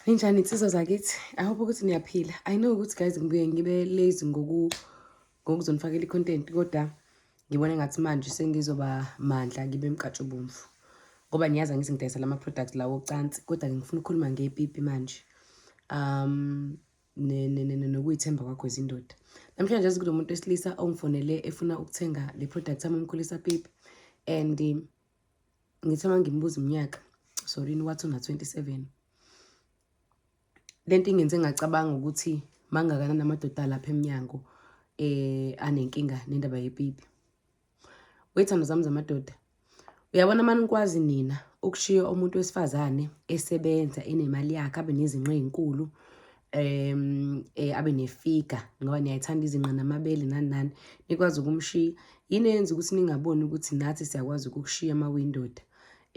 Ninjani insizwa zakithi? I hope ukuthi niyaphila. I know ukuthi guys ngibuye ngibe lazy ngokuzonifakela i-content kodwa ngibona ngathi manje sengizoba mandla ngibe emkatshubomvu. Ngoba niyazi angithi ngidayisa lama products lawo ocansi kodwa ngifuna ukukhuluma ngepipi manje. Nokuyithemba kwakho izindoda. Namhlanje nje kulo muntu wesilisa ongifonele efuna ukuthenga le product yami umkhulisa pipi and ngithema ngimbuza iminyaka. Sorry wathi una 27. Lento ingenze ngacabanga ukuthi mangakanani amadoda lapha eminyango anenkinga nendaba yepipi. Wethando zami zamadoda. Uyabona manje ukwazi nina ukushiya umuntu wesifazane esebenza enemali yakhe abe nezinqe ezinkulu abe nefiga ngoba niyayithanda izinqa namabele nani nikwazi ukumshiya. Yini yenza ukuthi ningaboni ukuthi nathi siyakwazi ukukushiya amawindoda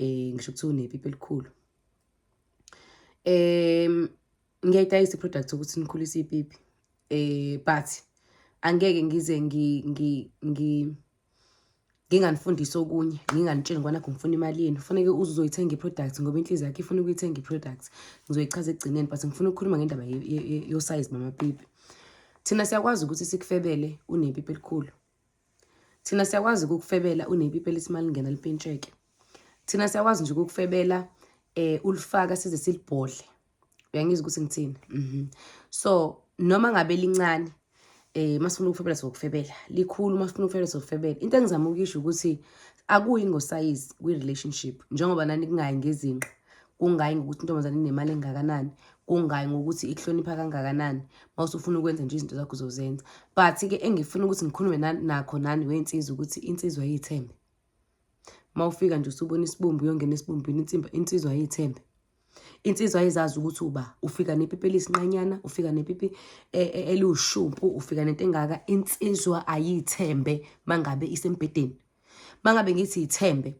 ngisho ukuthi unepipi elikhulu. Ngiyayidayisa i-product ukuthi nikhulise ipipi. But angeke ngize nginganifundisa okunye, nginganitsheli ngoba nakho ngifuna imali yenu. Kufanele uzoyithenga i-product ngoba inhliziyo yakhe ifuna ukuyithenga i-product. Ngizoyichaza ekugcineni but ngifuna ukukhuluma ngendaba yo-size mamapipi. Thina siyakwazi ukuthi sikufebele unepipi elikhulu. Thina siyakwazi ukukufebela unepipi elisimali ngena lipintsheke. Thina siyakwazi nje ukukufebela ulifaka size silibhodle. Uyangizwa ukuthi ngithini? So noma ngabe lincane masifuna ukufebela sokufebela, likhulu masifuna ukufebela sokufebela. Into engizama ukisho ukuthi akuyi ngosize kwi-relationship njengoba nani kungayi ngezinqa, kungayi ngokuthi intombazane inemali engakanani, kungayi ngokuthi ikuhlonipha kangakanani. Mawusufuna ukwenza nje izinto zakho uzozenza. But ke engifuna ukuthi ngikhulume nakho nani weinsizwa ukuthi insizwa yithembe. Mawufika nje usubona isibumbu uyongena esibumbini insizwa yithembe. Insizwa ayizazi ukuthi uba ufika nepipi elisinqanyana, ufika nepipi eliwushumpu, ufika nento engaka. Insizwa ayithembe mangabe isembedeni. Mangabe ngithi ithembe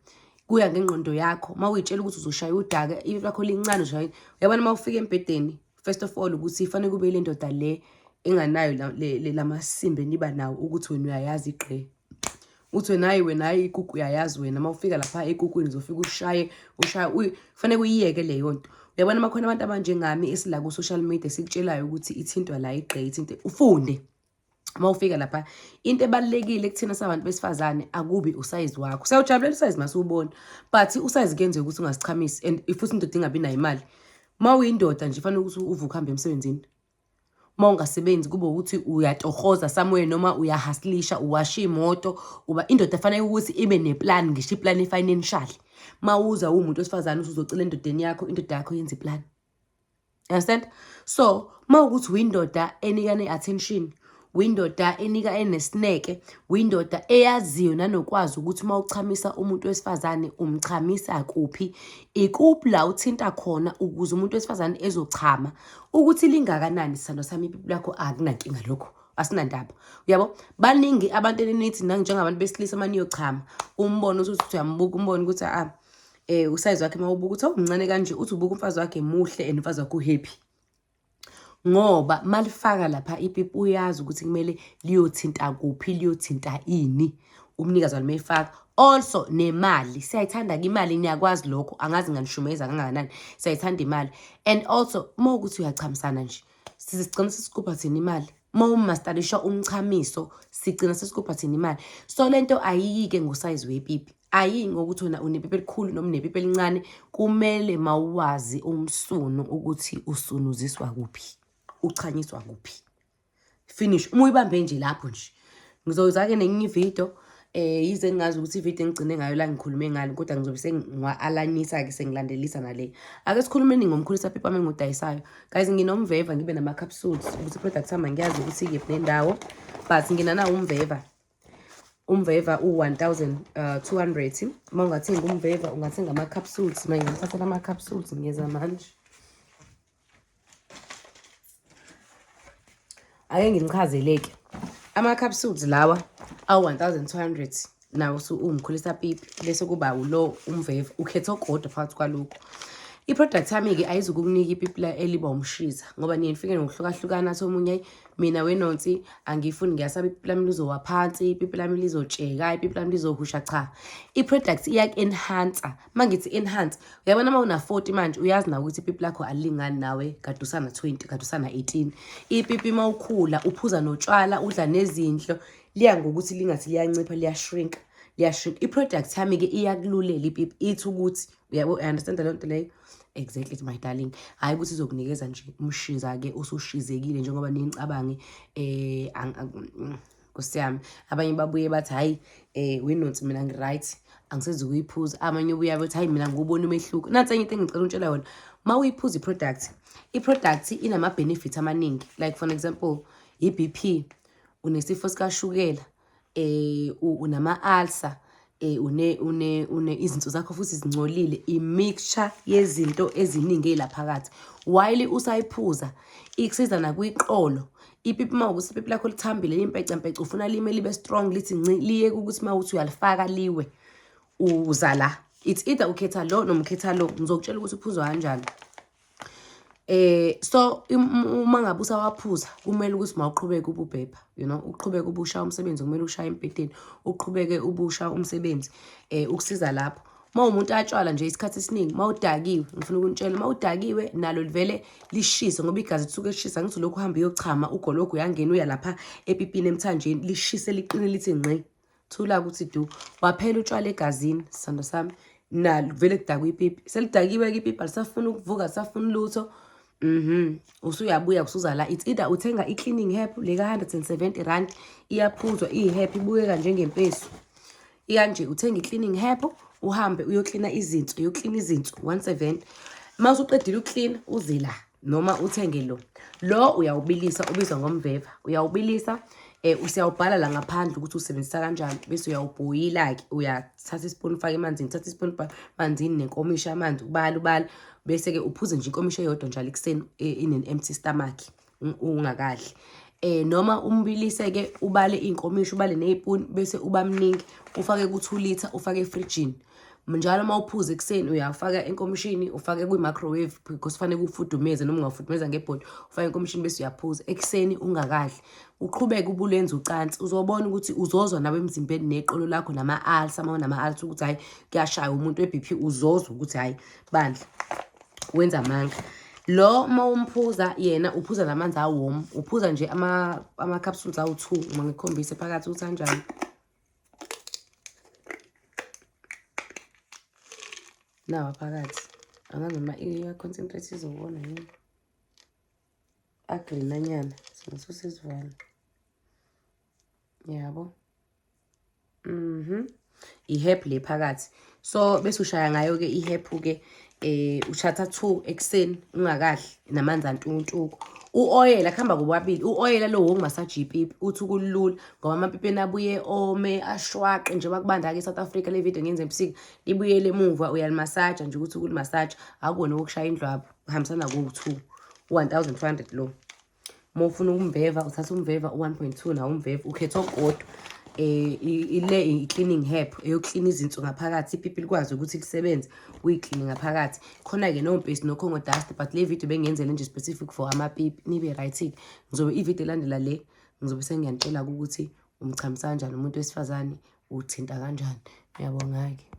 kuya ngengqondo yakho. Mawuyitshela ukuthi uzoshaya udaka ipipi lakho lincane ushaya. Uyabona mawufika embedeni first of all ukuthi ifanele kube le ndoda le enganayo lamasimbe niba nawo ukuthi wena uyayazi igqe. Uthi wena igugu uyayazi wena mawufika lapha eguguini uzofika ushaye kufanele uyiyeke le yonto. Uyabona makhona abantu abanjengami esila ku social media sikutshelayo ukuthi ithintwa la igqe ithinte ufunde. Mawufika lapha into ebalekile kuthina sabantu besifazane akubi usize wakho. Sayujabulela usize masubona but usize kuyenzeka ukuthi ungasichamisi and if uthi indoda ingabi nayo imali. Mawuyindoda nje kufanele ukuthi uvuke uhambe emsebenzini. Mawungasebenzi kube ukuthi uyatohoza somewhere noma uyahaslisha uwasha imoto uba indoda efanele ukuthi ibe neplan ngisho iplan efinancial. Mawuza umuntu wesifazane uzocela endodeni yakho indoda yakho yenza iplan. Understand? So mawukuthi uyindoda enikane attention, uyindoda enika enesineke, uyindoda eyaziyo nanokwazi ukuthi mawuchamisa umuntu wesifazane umchamisa kuphi, ikuphi la uthinta khona ukuze umuntu wesifazane ezochama ukuthi lingakanani sithando sami ipipi lakho akunankinga lokho. Asinandaba. Uyabo? Baningi abantu eninithi nanjengabantu besilisa maniyochama. Umbone ukuthi uyambuka umbone ukuthi usize wakhe mawubuka ukuthi umncane kanje uthi ubuka umfazi wakhe muhle and umfazi wakhe uhappy. Ngoba malifaka lapha ipipi uyazi ukuthi kumele liyothinta kuphi, liyothinta ini. Umnikazi walimefaka also nemali. Siyayithanda ke imali niyakwazi lokho. Angazi nganishumeza kangakanani. Siyayithanda imali. And also mawukuthi uyachamisana nje. Sigcina sesikupha thina imali. Mawumasterisha umchamiso sigcina sesikupha thina imali. So lento ayiyike ngosize wepipi. Ayi ngokuthi wena unepipi elikhulu noma unepipi elincane. Kumele mawuwazi umsunu ukuthi usunuziswa kuphi. Uchanyiswa kuphi. Finish. Umuyibambe nje lapho nje. Ngizoza ke nenye ivideo yize ngingazi ukuthi ivideo engigcine ngayo la ngikhulume ngalo kodwa ngizobe sengiwa-alanisa ke sengilandelisa nale. Ake sikhulumeni ngomkhulisa pipi wami engidayisayo. Guys nginomveva ngibe nama capsules ukuthi product sami ngiyazi ukuthi ikephi nendawo but nginana umveva. Umveva u1200. Mawungathenga umveva ungathenga ama capsules. Manje ngithatha ama capsules ngiyeza manje. Ake nginichazeleke. Ama capsules lawa awu1200 nawo umkhulisa pipi bese kuba ulo umveva ukhetha okodwa phakathi kwalokho. I-product yami-ke ayizukukunika ipipi eliba umshiza ngoba niye nifike ngokuhlukahlukana athi omunye mina wenonsi angifuni ngiyasaba ipipi lami lizowa phansi, ipipi lami lizotsheka, ipipi lami lizohusha. Cha, i-product iyaku-enhancer. Uma ngithi enhance, uyabona uma una-40 manje uyazi nawe ukuthi ipipi lakho alilingani nawe kade usana-20 kade usana-18. Ipipi uma ukhula uphuza notshwala udla nezindlo liya ngokuthi lingathi liyancipha liyashrinka. I-product yami-ke iyakululela ipipi ithi ukuthi uyabo, understand leyo nto leyo. Exactly my darling. Hayi ukuthi izokunikeza nje umshiza-ke usushizekile njengoba nicabangi Nkosi yami. Abanye babuye bathi hayi wenonsi mina ngi-right angisezi ukuyiphuza. Abanye ubuya bathi hayi mina ngubona umehluko. Nansi enye into engicela ukutshela yona, uma uyiphuza i-product inama-benefit amaningi. Like for example, i-BP, unesifo sikashukela, unama-ulcer, izinto zakho futhi zingcolile, i-mixture yezinto eziningi ezilaphakathi. While usayiphuza ikusiza nakwiqolo. Ipipi uma ukuthi ipipi lakho lithambile limpecempece ufuna lime libe strong lithi nci liye ukuthi uma uthi uyalifaka liwe uza la. It's either ukhetha lo noma ukhetha lo. Ngizokutshela ukuthi uphuzwa kanjani. So uma ngabe usawaphuza kumele ukuthi mawuqhubeke ububhebha, you know, uqhubeke ubusha umsebenzi kumele ushaya empedeni, uqhubeke ubusha umsebenzi ukusiza lapho. Uma umuntu atshwala nje isikhathi esiningi mawudakiwe, ngifuna ukunitshela mawudakiwe nalo livele lishise ngoba igazi lisuke lishisa. Ngithi lokho uhamba uyochama ugologo uyangena uya lapha epipini emthanjeni lishise liqine lithi ngqi. Thula ukuthi du waphela utshwala egazini sithando sami nalo vele kudakwa ipipi. Selidakiwe-ke ipipi alisafuna ukuvuka alisafuna lutho. Usuyabuya usuza la. It's either uthenga i-cleaning herb leka 170 rand iyaphuzwa iyi-herb ibukeka njengempesu. Ikanje uthenga i-cleaning herb uhambe uyoklina izinso, uyoklina izinso 170. Uma usuqedile ukuklina uze la noma uthenge lo uyawubilisa ubizwa ngomveva. Uyawubilisa usiyawubhala la ngaphandle ukuthi usebenzisa kanjani bese uyawubhoyila-ke uyathatha ispoon ufake emanzini, uthatha ispoon emanzini nenkomishi yamanzi ubala bese-ke uphuze nje inkomishi eyodwa njalo ekuseni empty stomach ungakadli. Noma umbilise-ke ubale iy'nkomishi ubale ney'puni bese uba mningi ufake ku-2 litha ufake efrijini. Njalo uma uphuza ekuseni uyafaka enkomishini ufake kwi-microwave because kufanele ufudumeze noma ungafudumeza ngebhodi ufake enkomishini bese uyaphuza ekuseni ungakadli. Uqhubeke ubulenza ucansi uzobona ukuthi uzozwa nawe emzimbeni neqolo lakho nama-ulcer uma unama-ulcer ukuthi hayi kuyashaya umuntu we-BP uzozwa ukuthi hayi bandla wenza amanga. Lo uma umphuza yena uphuza namanzi awomu, uphuza nje ama-capsules awu-2 uma ngikhombise phakathi ukuthi kanjani. Nawa phakathi angazi noma iya-concentrate izobona yini agrinanyana singasusa isivalo yabo. I-herb le phakathi. So bese ushaya ngayo-ke i-herb-ke ushatha 2 ekuseni ungakadli namanzi antuntuku. U-oyela kuhamba kubabili. U-oyela lo wokungasaji ipipi uthi kulula ngoba amapipini abuye ome ashwaqe njengoba kubanda-ke eSouth Africa le video ngenza ebusika libuyele emuva uyalimasaja nje ukuthi ukulimasaja akubona ukushaya indlwabu uhambisana ku-2 1500 lo. Uma ufuna ukumveva uthatha umveva u-1.2 nawo umveva ukhetha okodwa. Ile i-cleaning herb eyoklina izinso ngaphakathi ipipi likwazi ukuthi lisebenze uyikline ngaphakathi. Khona-ke nompesi nokhongo dust but le video bengiyenzele nje specific for amapipi nibe right-ke. Ngizobe i-video elandela le ngizobe sengiyanitshela ukuthi umchamisa kanjani umuntu wesifazane uthinta kanjani. Ngiyabonga-ke.